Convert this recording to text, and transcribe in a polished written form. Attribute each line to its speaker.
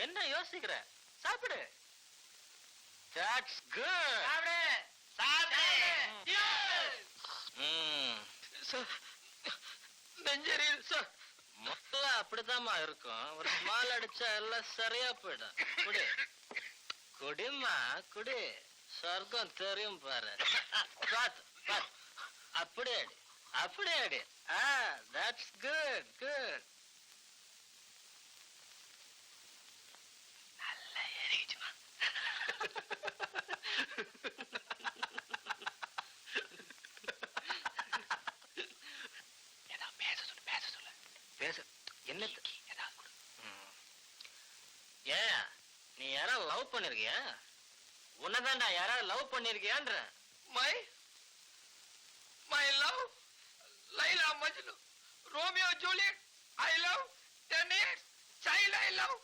Speaker 1: என்ன யோசிக்கிற? சாப்பிடு. That's good.
Speaker 2: சாப்பிடு சாப்பிடு.
Speaker 1: சார், நெஞ்சரியில் சார். முதல்ல அப்படித்தாம்மா இருக்கும். ஒரு ஸ்மால் அடிச்சா எல்லாம் சரியா போயிடும். குடி குடிமா குடி. சொர்க்கம் தெரியும் பாரு. பாத்து பாத்து. அப்படி அடி அப்படி அடி. That's good good.
Speaker 2: நல்லா ஏறிச்சுமா. ஏதாவது பேச சொல்லு.
Speaker 1: பேச என்ன?
Speaker 2: ஏதாவது கொடு.
Speaker 1: ஏன் நீ யாராவது லவ் பண்ணிருக்கியா? உன்னதான்டா யாராவது love பண்ணிருக்கியான்ற?
Speaker 2: My love, Laila Majnu, Romeo Juliet, I love, 10 years, child I love.